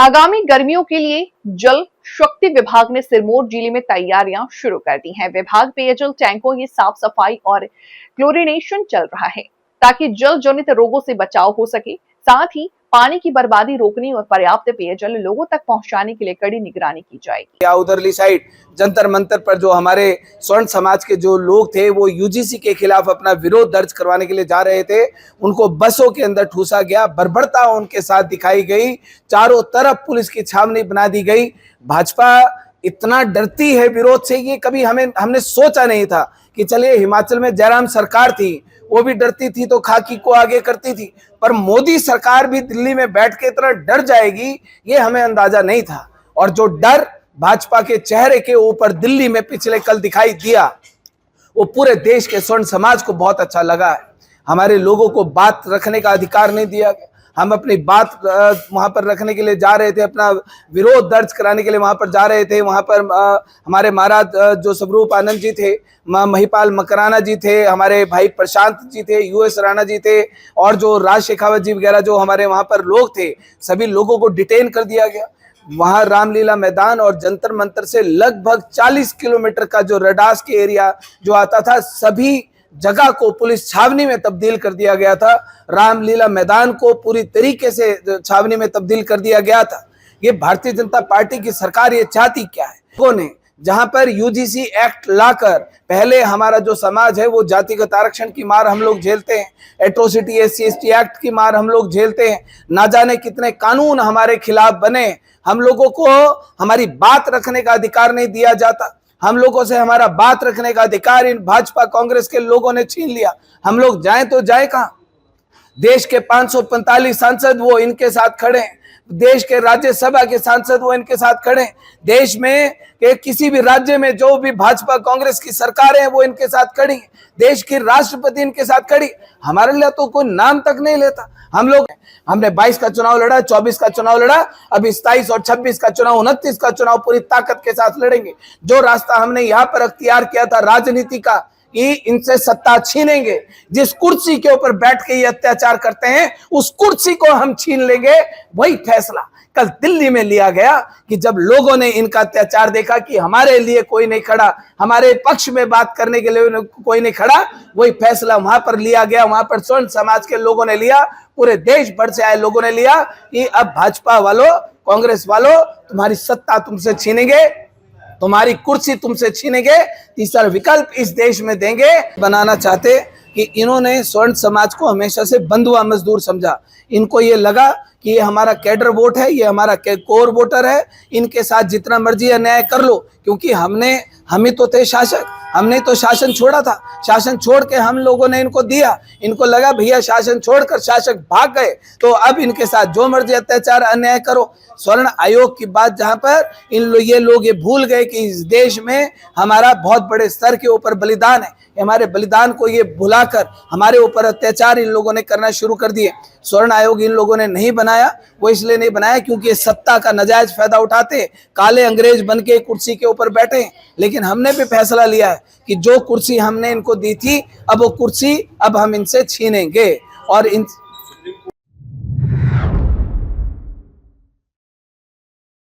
आगामी गर्मियों के लिए जल शक्ति विभाग ने सिरमौर जिले में तैयारियां शुरू कर दी हैं। विभाग पेयजल टैंकों की साफ सफाई और क्लोरिनेशन चल रहा है ताकि जल जनित रोगों से बचाव हो सके। साथ ही पानी की बर्बादी रोकने और पर्याप्त पेयजल लोगों तक पहुंचाने के लिए कड़ी निगरानी की जाएगी। या उधरली साइड जंतर मंतर पर जो हमारे स्वर्ण समाज के जो लोग थे वो यूजीसी के खिलाफ अपना विरोध दर्ज करवाने के लिए जा रहे थे, उनको बसों के अंदर ठूसा गया, बर्बरता उनके साथ दिखाई गई, चारों तरफ पुलिस की छावनी बना दी गई। भाजपा इतना डरती है विरोध से, ये कभी हमने सोचा नहीं था कि चलिए हिमाचल में जयराम सरकार थी, वो भी डरती थी तो खाकी को आगे करती थी, पर मोदी सरकार भी दिल्ली में बैठ के इतना डर जाएगी ये हमें अंदाजा नहीं था। और जो डर भाजपा के चेहरे के ऊपर दिल्ली में पिछले कल दिखाई दिया वो पूरे देश के स्वर्ण समाज को बहुत अच्छा लगा है। हमारे लोगों को बात रखने का अधिकार नहीं दिया गया, हम अपनी बात वहां पर रखने के लिए जा रहे थे, अपना विरोध दर्ज कराने के लिए वहां पर जा रहे थे। वहां पर हमारे महाराज जो स्वरूप आनंद जी थे, महिपाल मकराना जी थे, हमारे भाई प्रशांत जी थे, यूएस राणा जी थे, और जो राज शेखावत जी वगैरह जो हमारे वहां पर लोग थे, सभी लोगों को डिटेन कर दिया गया। वहां रामलीला मैदान और जंतर मंतर से लगभग 40 किलोमीटर का जो रडास के एरिया जो आता था, सभी जगह को पुलिस छावनी में तब्दील कर दिया गया था। रामलीला मैदान को पूरी तरीके से छावनी में तब्दील कर दिया गया था। ये भारतीय जनता पार्टी की सरकार ये चाहती क्या है? लोगों ने जहां पर यूजीसी एक्ट लाकर, पहले हमारा जो समाज है वो जातिगत आरक्षण की मार हम लोग झेलते हैं, एट्रोसिटी SC/ST एक्ट की मार हम लोग झेलते हैं, ना जाने कितने कानून हमारे खिलाफ बने, हम लोगों को हमारी बात रखने का अधिकार नहीं दिया जाता, हम लोगों से हमारा बात रखने का अधिकार इन भाजपा कांग्रेस के लोगों ने छीन लिया। हम लोग जाएं तो जाए कहां? देश के 545 सांसद वो इनके साथ खड़े हैं, देश के राज्यसभा के सांसद वो इनके साथ खड़े हैं, देश में के किसी भी राज्य में जो भी भाजपा कांग्रेस की सरकारें हैं वो इनके साथ खड़ी हैं, देश की राष्ट्रपति इनके साथ खड़ी। हमारे लिए तो कोई नाम तक नहीं लेता। हमने 22 का चुनाव लड़ा, 24 का चुनाव लड़ा, अभी 27 और 26 का चुनाव, 29 का चुनाव पूरी ताकत के साथ लड़ेंगे। जो रास्ता हमने यहाँ पर अख्तियार किया था राजनीति का कि इनसे सत्ता छीनेंगे, जिस कुर्सी के ऊपर बैठ के ये अत्याचार करते हैं उस कुर्सी को हम छीन लेंगे, वही फैसला कल दिल्ली में लिया गया कि जब लोगों ने इनका अत्याचार देखा कि हमारे लिए कोई नहीं खड़ा, हमारे पक्ष में बात करने के लिए कोई नहीं खड़ा, वही फैसला वहां पर लिया गया। वहां पर स्वर्ण समाज के लोगों ने लिया, पूरे देश भर से आए लोगों ने लिया कि अब भाजपा वालों, कांग्रेस वालों, तुम्हारी सत्ता तुमसे छीनेंगे, तुम्हारी कुर्सी तुमसे छीनेंगे, तीसरा विकल्प इस देश में देंगे। बनाना चाहते कि इन्होंने स्वर्ण समाज को हमेशा से बंधुआ मजदूर समझा। इनको ये लगा कि ये हमारा कैडर वोट है, ये हमारा कोर वोटर है, इनके साथ जितना मर्जी अन्याय कर लो, क्योंकि हम ही तो थे शासक, हमने तो शासन छोड़ा था, शासन छोड़ के हम लोगों ने इनको दिया। इनको लगा भैया शासन छोड़कर शासक भाग गए तो अब इनके साथ जो मर्जी अत्याचार अन्याय करो। स्वर्ण आयोग की बात जहां पर ये लोग ये भूल गए कि इस देश में हमारा बहुत बड़े स्तर के ऊपर बलिदान है, हमारे बलिदान को ये भुलाकर हमारे ऊपर अत्याचार इन लोगों ने करना शुरू कर दिए। स्वर्ण आयोग इन लोगों ने नहीं बनाया, वो इसलिए नहीं बनाया क्योंकि ये सत्ता का नाजायज फायदा उठाते, काले अंग्रेज बन के कुर्सी के ऊपर बैठे। लेकिन हमने भी फैसला लिया है कि जो कुर्सी हमने इनको दी थी, अब वो कुर्सी अब हम इनसे छीनेंगे और